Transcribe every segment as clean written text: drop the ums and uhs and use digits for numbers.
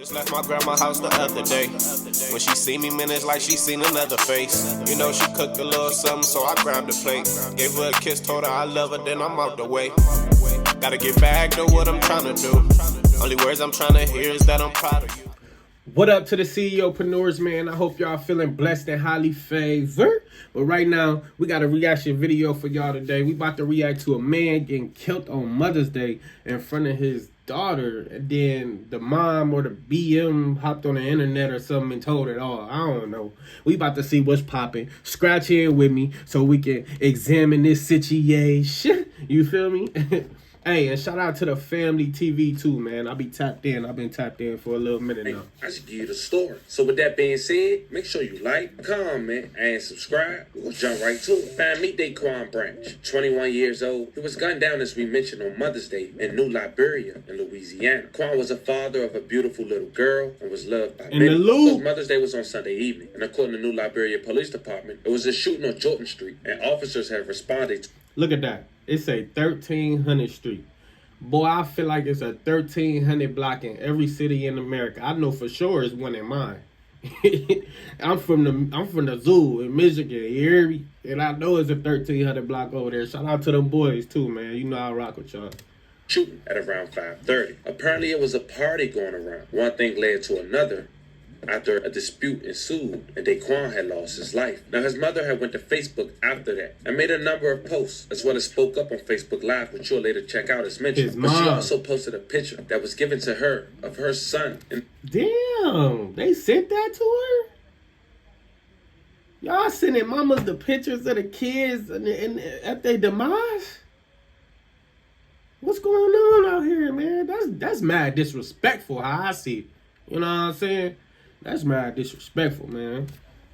Just left my grandma's house the other day. When she see me, man, it's like she seen another face. You know, she cooked a little something, so I grabbed a plate. Gave her a kiss, told her I love her, then I'm out the way. Gotta get back to what I'm trying to do. Only words I'm trying to hear is that I'm proud of you. What up to the Ceopreneurs, man? I hope y'all feeling blessed and highly favored. But right now, we got a reaction video for y'all today. We about to react to a man getting killed on Mother's Day in front of his daughter. And then the mom or the BM hopped on the internet or something and told it all. I don't know. We about to see what's popping. Scratch in with me so we can examine this situation. You feel me? Hey, and shout out to the family TV too, man. I've been tapped in for a little minute now. I should give you the story. So with that being said, make sure you like, comment, and subscribe. We're gonna jump right to it. Fam, meet Daquan Branch, 21 years old. He was gunned down, as we mentioned, on Mother's Day in New Liberia in Louisiana. Daquan was a father of a beautiful little girl and was loved by many. So Mother's Day was on Sunday evening, and according to New Liberia Police Department, it was a shooting on Jordan Street, and officers have responded. Look at that. It's a 1300 Street. Boy, I feel like it's a 1300 block in every city in America. I know for sure it's one in mine. I'm from the zoo in Michigan, you hear me? And I know it's a 1300 block over there. Shout out to them boys too, man. You know I rock with y'all. Shooting at around 5:30. Apparently it was a party going around. One thing led to another. After a dispute ensued, and Daquan had lost his life. Now, his mother had went to Facebook after that and made a number of posts, as well as spoke up on Facebook Live, which you'll later check out as mentioned. But she also posted a picture that was given to her of her son. Damn, they sent that to her? Y'all sending mamas the pictures of the kids and at their demise? What's going on out here, man? That's mad disrespectful how I see it. You know what I'm saying? That's mad disrespectful, man.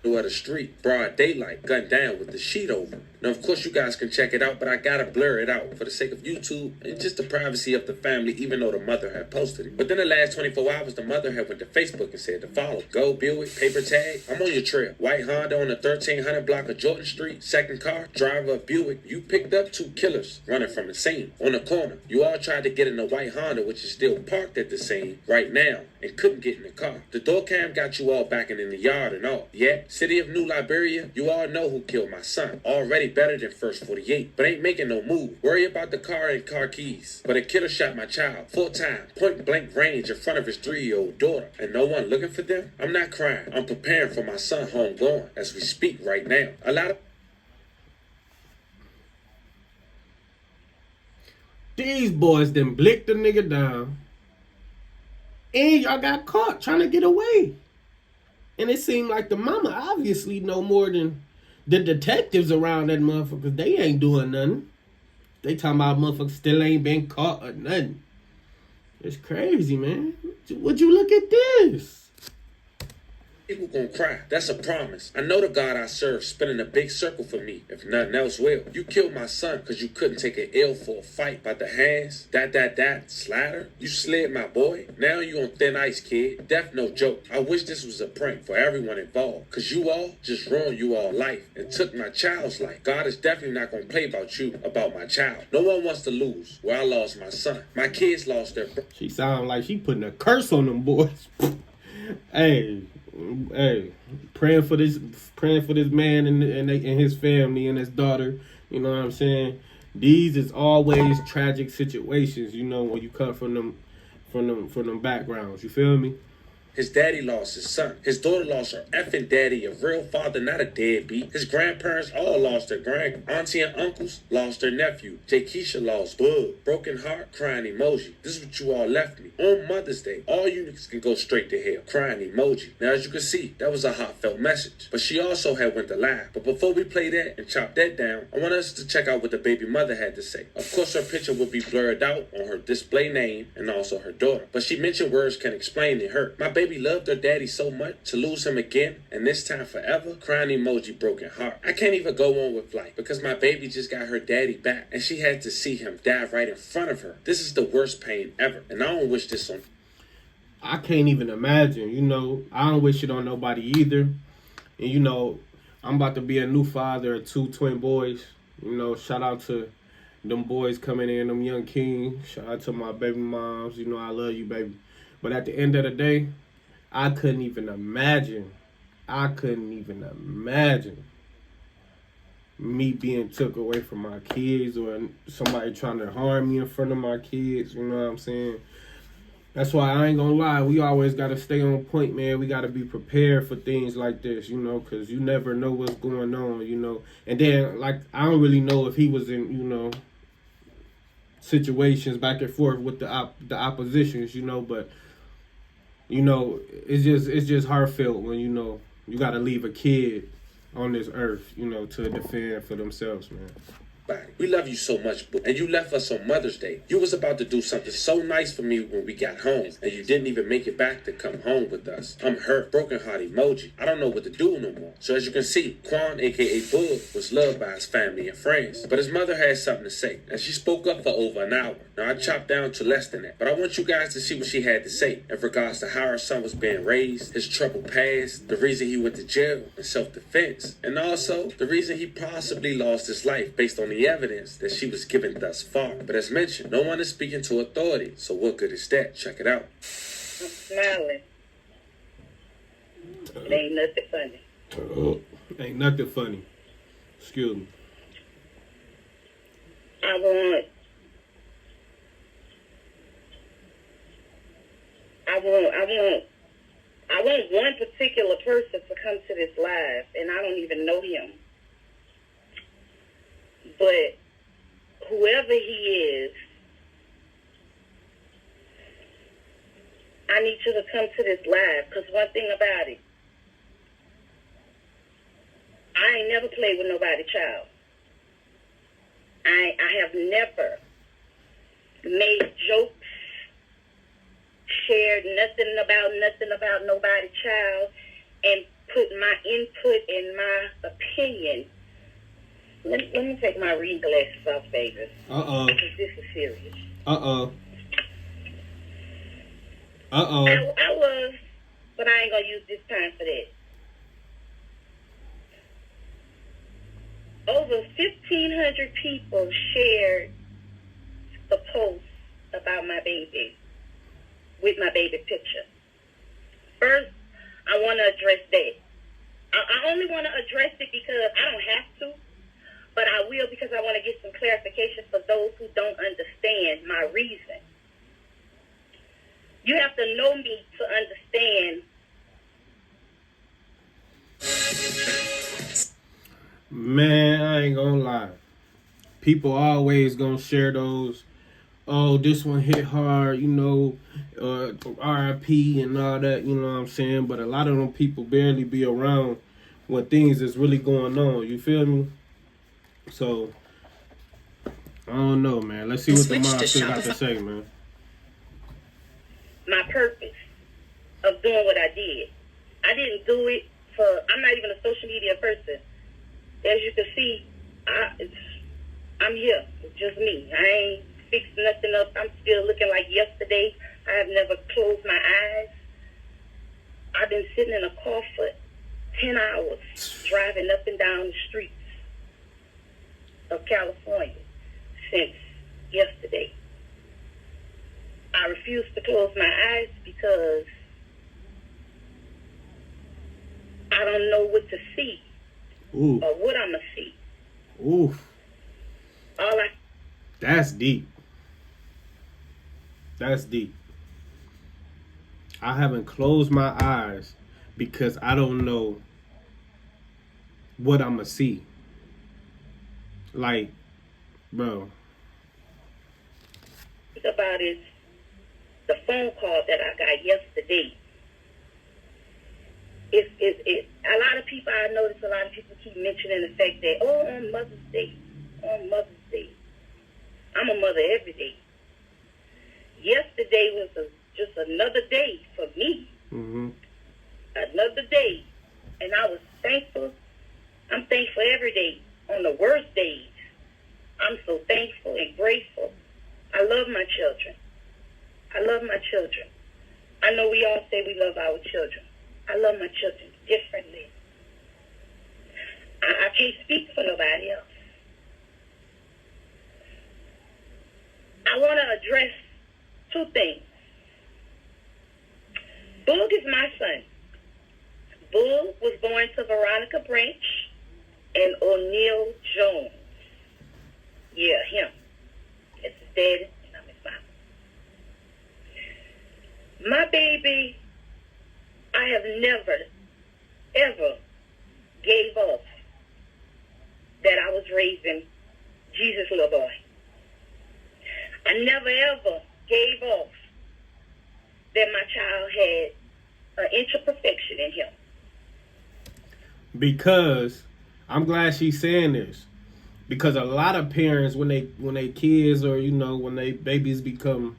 Of the street, broad daylight, gunned down with the sheet over. Now, of course, you guys can check it out, but I gotta blur it out for the sake of YouTube and just the privacy of the family, even though the mother had posted it. But then the last 24 hours, the mother had went to Facebook and said to follow. Go Buick, paper tag, I'm on your trail. White Honda on the 1300 block of Jordan Street, second car, driver of Buick. You picked up two killers running from the scene. On the corner, you all tried to get in the white Honda, which is still parked at the scene right now, and couldn't get in the car. The door cam got you all backing in the yard and all. Yet, city of New Liberia, you all know who killed my son. Already better than first 48, but ain't making no move. Worry about the car and car keys. But a killer shot my child, full time, point blank range in front of his 3-year-old daughter, and no one looking for them? I'm not crying. I'm preparing for my son homegoing as we speak right now. A lot of these boys done blicked the nigga down, and y'all got caught trying to get away. And it seemed like the mama obviously know more than the detectives around that motherfucker, because they ain't doing nothing. They talking about motherfuckers still ain't been caught or nothing. It's crazy, man. Would you look at this? people gonna cry. That's a promise. I know the God I serve spinning a big circle for me, if nothing else will. You killed my son because you couldn't take an L for a fight by the hands. Slider. You slid my boy. Now you on thin ice, kid. Death no joke. I wish this was a prank for everyone involved, because you all just ruined you all life and took my child's life. God is definitely not gonna play about you, about my child. No one wants to lose where I lost my son. My kids lost their She sound like she putting a curse on them boys. Hey, praying for this man and his family and his daughter. You know what I'm saying? These is always tragic situations. You know, when you come from them backgrounds. You feel me? His daddy lost his son. His daughter lost her effing daddy, a real father, not a deadbeat. His grandparents all lost their auntie and uncles lost their nephew. Keisha lost Bug. Broken heart, crying emoji. This is what you all left me. On Mother's Day, all you niggas can go straight to hell. Crying emoji. Now, as you can see, that was a heartfelt message. But she also had went to live. But before we play that and chop that down, I want us to check out what the baby mother had to say. Of course, her picture will be blurred out on her display name and also her daughter. But she mentioned words can explain it hurt. My baby loved her daddy so much, to lose him again, and this time forever, crying emoji, broken heart. I can't even go on with life because my baby just got her daddy back and she had to see him die right in front of her. This is the worst pain ever, and I don't wish this on. I can't even imagine, you know. I don't wish it on nobody either. And you know, I'm about to be a new father of 2 twin boys. You know, shout out to them boys coming in, them young kings. Shout out to my baby moms. You know, I love you, baby. But at the end of the day, I couldn't even imagine me being took away from my kids or somebody trying to harm me in front of my kids. You know what I'm saying? That's why I ain't gonna lie. We always gotta stay on point, man. We gotta be prepared for things like this, you know, because you never know what's going on, you know. And then, like, I don't really know if he was in, you know, situations back and forth with the oppositions, you know. But you know, it's just heartfelt when, you know, you gotta leave a kid on this earth, you know, to defend for themselves, man. We love you so much, boo. And you left us on Mother's Day. You was about to do something so nice for me when we got home, and you didn't even make it back to come home with us. I'm hurt, broken heart emoji. I don't know what to do no more. So as you can see, Quan, aka Bug, was loved by his family and friends. But his mother had something to say, and she spoke up for over an hour. Now I chopped down to less than that, but I want you guys to see what she had to say in regards to how her son was being raised, his troubled past, the reason he went to jail in self-defense, and also the reason he possibly lost his life based on the evidence that she was given thus far. But as mentioned, no one is speaking to authority, so what good is that? Check it out. I'm smiling. It ain't nothing funny. Ain't nothing funny. Excuse me. I want one particular person to come to this live, and I don't even know him. But whoever he is, I need you to come to this live, because one thing about it, I ain't never played with nobody's child. I have never made jokes, shared nothing about nobody's child, and put my input and my opinion. Let me take my reading glasses off, baby. Because this is serious. I was, but I ain't gonna use this time for that. Over 1,500 people shared the post about my baby, with my baby picture. First, I want to address that. I only want to address it because I don't have to, but I will because I want to get some clarification for those who don't understand my reason. You have to know me to understand. Man, I ain't gonna lie. People always gonna share those, oh, this one hit hard, you know, RIP and all that, you know what I'm saying? But a lot of them people barely be around when things is really going on, you feel me? So, I don't know, man. Let's see what the mom still got to say, man. My purpose of doing what I did. I didn't do it for, I'm not even a social media person. As you can see, I'm here. It's just me. I ain't fixed nothing up. I'm still looking like yesterday. I have never closed my eyes. I've been sitting in a car for 10 hours, driving up and down the streets of California since yesterday. I refuse to close my eyes because I don't know what to see. Ooh. Or what I'm going to see. Ooh. That's deep. That's deep. I haven't closed my eyes because I don't know what I'm going to see. Like, bro. Think about it. The phone call that I got yesterday. A lot of people, I notice a lot of people keep mentioning the fact that, on Mother's Day, I'm a mother every day. Yesterday was just another day for me. Mm-hmm. Another day. And I was thankful. I'm thankful every day. On the worst days, I'm so thankful and grateful. I love my children. I know we all say we love our children. I love my children differently. I can't speak for nobody else. I want to address two things. Boog is my son. Boog was born to Veronica Branch and O'Neal Jones. Yeah, him. It's his dad, and I'm his mom. My baby, I have never, ever gave up that I was raising Jesus' little boy. I never, ever gave up that my child had an inch of perfection in him. Because I'm glad she's saying this. Because a lot of parents, when they kids or when they babies become,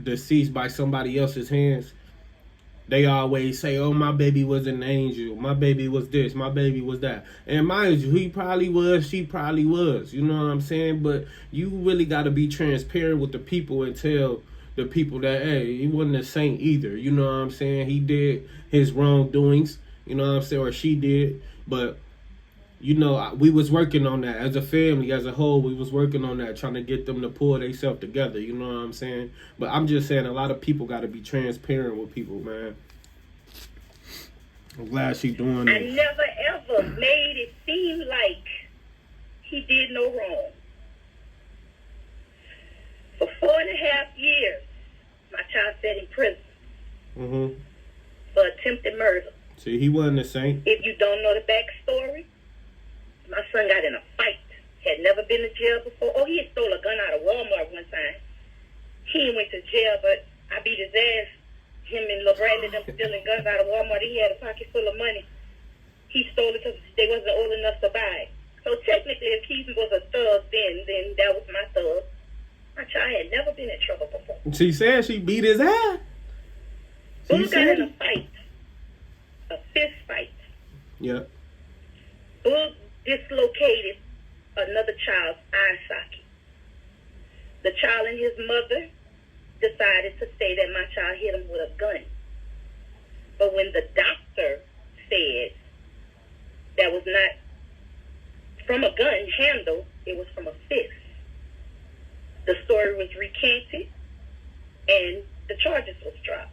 deceased by somebody else's hands, they always say, "Oh, my baby was an angel. My baby was this. My baby was that." And mind you, he probably was. She probably was. You know what I'm saying? But you really got to be transparent with the people and tell the people that, hey, he wasn't a saint either. You know what I'm saying? He did his wrongdoings. You know what I'm saying? Or she did. But we was working on that as a family, as a whole. We was working on that, trying to get them to pull themselves together. You know what I'm saying? But I'm just saying, a lot of people got to be transparent with people, man. I'm glad she doing this. I never ever made it seem like he did no wrong. For 4.5 years, my child sat in prison for attempted murder. See, he wasn't a saint. If you don't know the backstory, my son got in a fight. Had never been to jail before. Oh, he had stole a gun out of Walmart one time. He went to jail, but I beat his ass. Him and LeBrandon, them stealing guns out of Walmart. He had a pocket full of money. He stole it because they wasn't old enough to buy it. So technically, if he was a thug then that was my thug. My child had never been in trouble before. She said she beat his ass. Who got in a fight? A fist fight. Yeah. Boog dislocated another child's eye socket. The child and his mother decided to say that my child hit him with a gun. But when the doctor said that was not from a gun handle, it was from a fist, the story was recanted and the charges was dropped.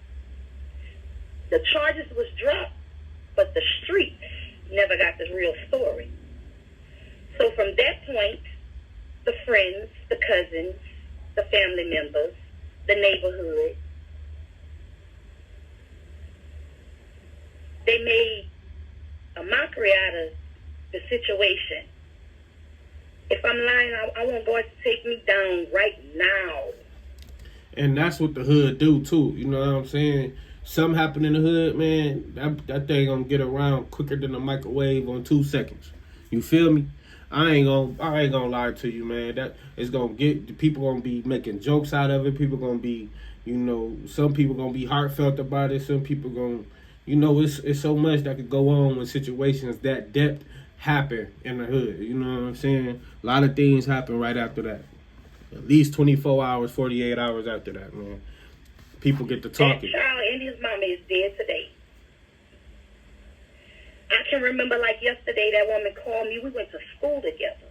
The charges was dropped, but the streets never got the real story. So from that point, the friends, the cousins, the family members, the neighborhood, they made a mockery out of the situation. If I'm lying, I want God to take me down right now. And that's what the hood do too. You know what I'm saying? Something happen in the hood, man, that thing gonna get around quicker than a microwave on 2 seconds. You feel me? I ain't gonna lie to you, man. That is gonna get people gonna be making jokes out of it. People gonna be, some people gonna be heartfelt about it. Some people gonna, it's so much that could go on when situations that depth happen in the hood. You know what I'm saying? A lot of things happen right after that. At least 24 hours, 48 hours after that, man. People get to talking. That child and his mama is dead today. I can remember like yesterday that woman called me. We went to school together.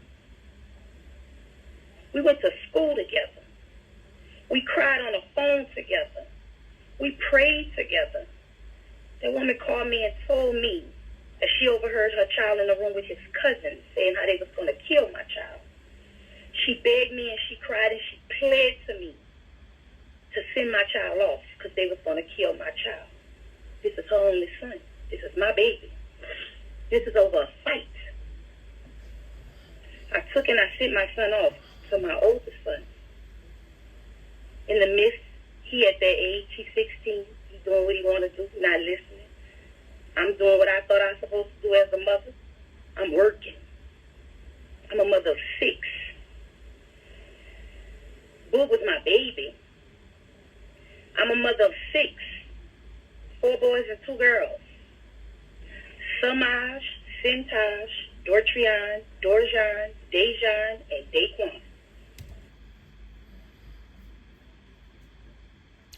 We cried on the phone together. We prayed together. That woman called me and told me that she overheard her child in the room with his cousins saying how they was going to kill my child. She begged me and she cried and she pled to me to send my child off because they was going to kill my child. This is her only son. This is my baby. This is over a fight. I took and I sent my son off to my oldest son. In the midst, he at that age, he's 16. He's doing what he want to do, not listening. I'm doing what I thought I was supposed to do as a mother. I'm working. I'm a mother of 6. Boog was my baby. I'm a mother of 6. 4 boys and 2 girls. Samaj, Sintaj, Dortrian, Dorjan, Dejan, and Daquan.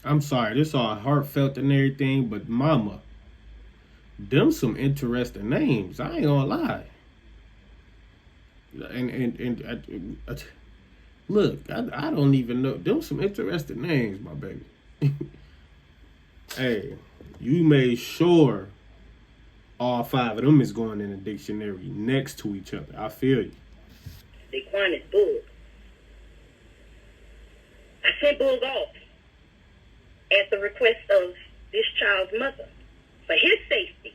I'm sorry, this all heartfelt and everything, but mama, them some interesting names. I ain't gonna lie. And look, I don't even know. Them some interesting names, my baby. Hey, you made sure all 5 of them is going in a dictionary next to each other. I feel you. Daquan is Boog. I sent Boog off at the request of this child's mother for his safety.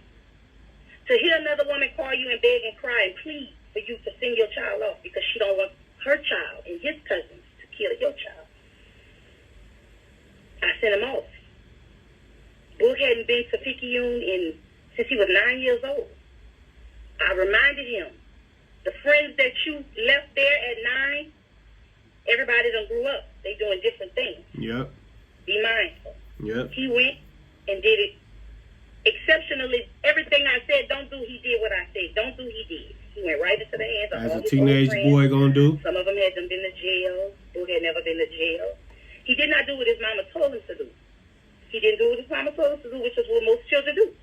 To hear another woman call you and beg and cry and plead for you to send your child off because she don't want her child and his cousins to kill your child. I sent him off. Boog hadn't been to Picayune since he was 9 years old. I reminded him, the friends that you left there at 9, everybody done grew up. They doing different things. Yep. Be mindful. Yep. He went and did it exceptionally. Everything I said don't do, he did what I said. Don't do, he did. He went right into the hands of As all a his teenage old friends. boy gonna do. Some of them had been to jail. Boog had never been to jail. He did not do what his mama told him to do. He didn't do what his mama told him to do, which is what most children do.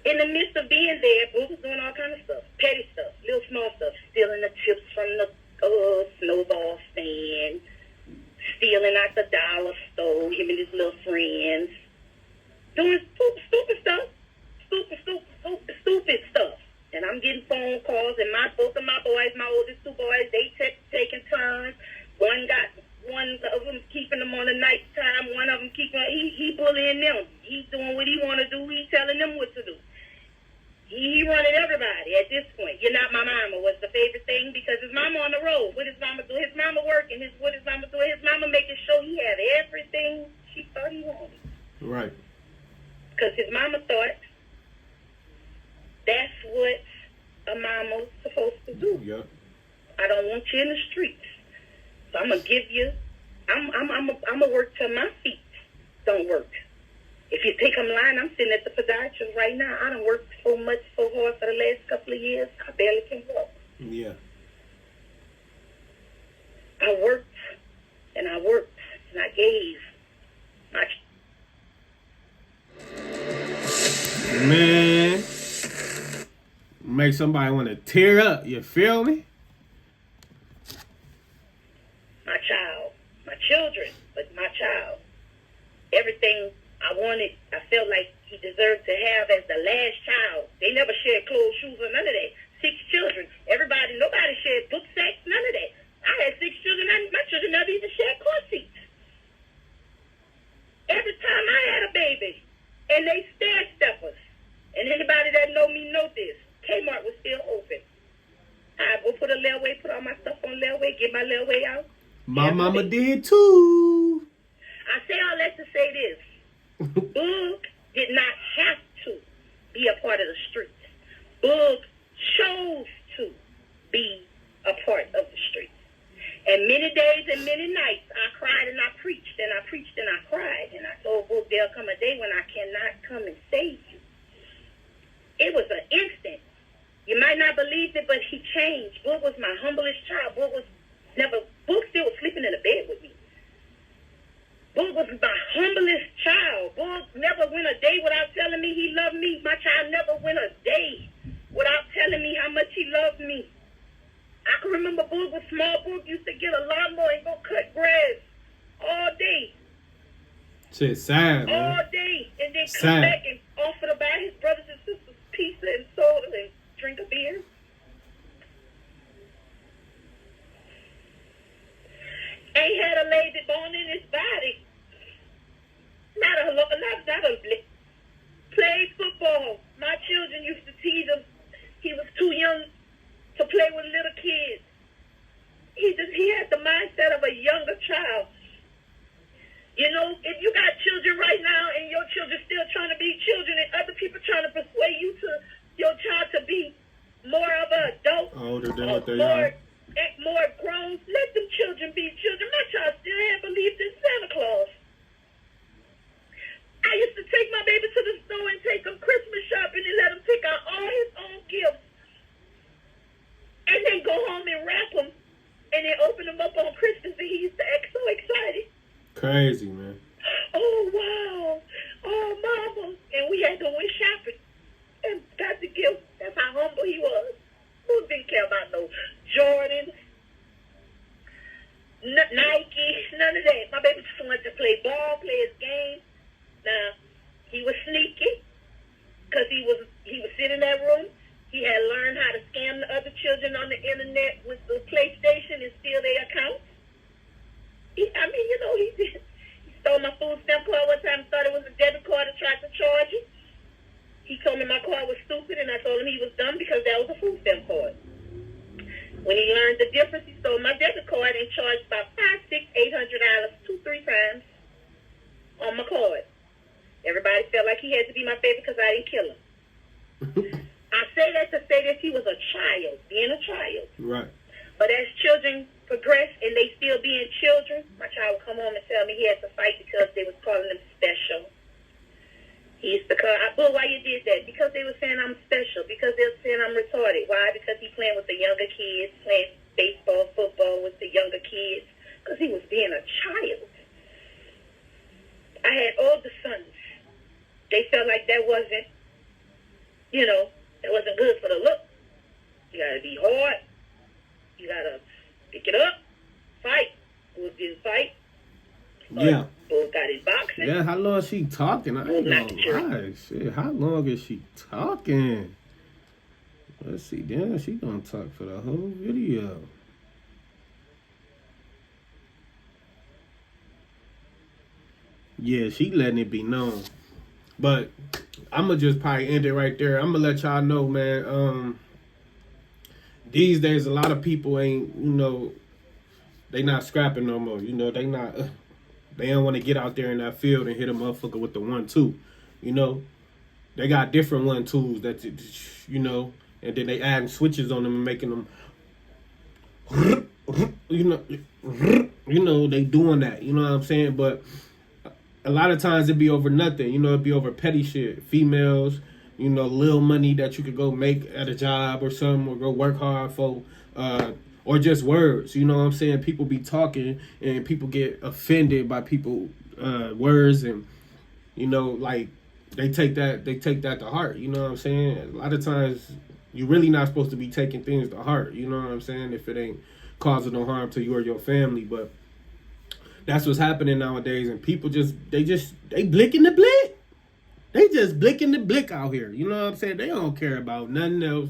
In the midst of being there, Boog was doing all kind of stuff. Petty stuff, little small stuff. Stealing the chips from the snowball stand. Stealing out the dollar store, him and his little friends. Doing stupid stuff. Stupid stuff. And I'm getting phone calls, and both of my boys, my oldest 2 boys, they taking turns. One of them keeping them on the night time. One of them he bullying them. He's doing what he want to do. He's telling them what to do. He running everybody at this point. You're not my mama was the favorite thing because his mama on the road. What his mama do? His mama working. What his mama doing? His mama making sure he had everything she thought he wanted. Right. Because his mama thought that's what a mama's supposed to do. Yep. I don't want you in the streets. So I'm gonna give you. I'm gonna work till my feet don't work. If you think I'm lying, I'm sitting at the podiatrist right now. I done worked so hard for the last couple of years, I barely can walk. Yeah. I worked, and I gave. Man, make somebody want to tear up. You feel me? My child, my children, but my child. Everything I wanted, I felt like he deserved to have as the last child. They never shared clothes, shoes, or none of that. 6 children. Nobody shared book sacks, none of that. I had 6 children. My children never even shared car seats. Every time I had a baby, and they stair steppers. And anybody that know me know this. Kmart was still open. I'd go put all my stuff on layaway, get my layaway out. My mama did too. I say all that to say this. Boog did not have to be a part of the streets. Boog chose to be a part of the streets. And many days and many nights, I cried and I preached and I preached and I cried. And I told Boog, there'll come a day when I cannot come and save you. It was an instant. You might not believe it, but he changed. Boog was my humblest child. Boog still was sleeping in the bed with me. Boog was my humblest child. Boog never went a day without telling me he loved me. My child never went a day without telling me how much he loved me. I can remember Boog was small. Boog used to get a lawnmower and go cut grass all day. Shit, sad, man. All day. And then come back and offer to buy his brothers and sisters pizza and soda and drink a beer. Ain't had a lazy bone in his body. Not a played football. My children used to tease him. He was too young to play with little kids. He had the mindset of a younger child. You know, if you got children right now and your children still trying to be children and other people trying to persuade you to your child to be more of an adult, older than what they are, more grown, let them children be children. My child still had believed in Santa Claus. I used to take my baby to the store and take him Christmas shopping and let him pick out all his own gifts. And then go home and wrap them and then open them up on Christmas, and he used to act so excited. Crazy, man. Oh, wow. Oh, mama. And we had to went shopping and got the gift. That's how humble he was. Who didn't care about no Jordans, Nike, None of that. My baby just wanted to play ball, play his game. Now, he was sneaky because he was sitting in that room. He had learned how to scam the other children on the internet with the PlayStation and steal their accounts. He stole my food stamp card one time, thought it was a debit card and tried to charge it. He told me my card was stupid, and I told him he was dumb because that was a food stamp card. When he learned the difference, he stole my debit card and charged about $500, $600, $800, 2-3 times on my card. Everybody felt like he had to be my favorite because I didn't kill him. I say that to say that he was a child, being a child. Right. But as children progress and they still being children, my child would come home and tell me he had to fight because they was calling him special. He used to call, well, why you did that? Because they were saying I'm special. Because they were saying I'm retarded. Why? Because he playing with the younger kids, playing baseball, football with the younger kids. Because he was being a child. I had older sons. They felt like that wasn't, that wasn't good for the look. You gotta be hard. You gotta pick it up. Fight. Bulls didn't fight. Yeah. Bulls got in boxing. Yeah, how long is she talking? I ain't gonna lie. Shit, how long is she talking? Let's see. Damn, she gonna talk for the whole video. Yeah, she letting it be known. But I'm going to just probably end it right there. I'm going to let y'all know, man. These days, a lot of people ain't, they not scrapping no more. They not, they don't want to get out there in that field and hit a motherfucker with the 1-2. They got different 1-2s that, and then they adding switches on them and making them, they doing that. You know what I'm saying? But a lot of times it be over nothing, it be over petty shit. Females, little money that you could go make at a job or something, or go work hard for, or just words. You know what I'm saying? People be talking and people get offended by people words, and like they take that to heart. You know what I'm saying? A lot of times you really not supposed to be taking things to heart. You know what I'm saying? If it ain't causing no harm to you or your family, but that's what's happening nowadays, and people they blicking the blick. They just blicking the blick out here. You know what I'm saying? They don't care about nothing else.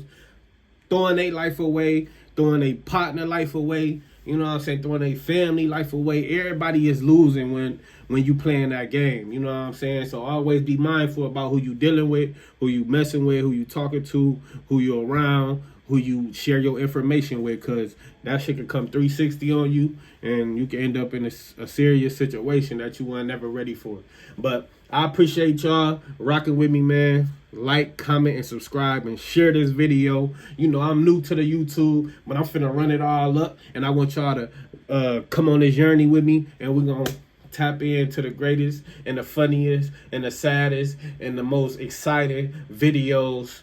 Throwing their life away, throwing their partner life away. You know what I'm saying? Throwing their family life away. Everybody is losing when you playing that game. You know what I'm saying? So always be mindful about who you dealing with, who you messing with, who you talking to, who you around, who you share your information with, because that shit can come 360 on you, and you can end up in a serious situation that you weren't never ready for. But I appreciate y'all rocking with me, man. Like, comment, and subscribe, and share this video. I'm new to the YouTube, but I'm finna run it all up, and I want y'all to come on this journey with me, and we're gonna tap into the greatest and the funniest and the saddest and the most exciting videos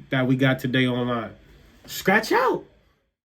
that we got today online. Scratch out.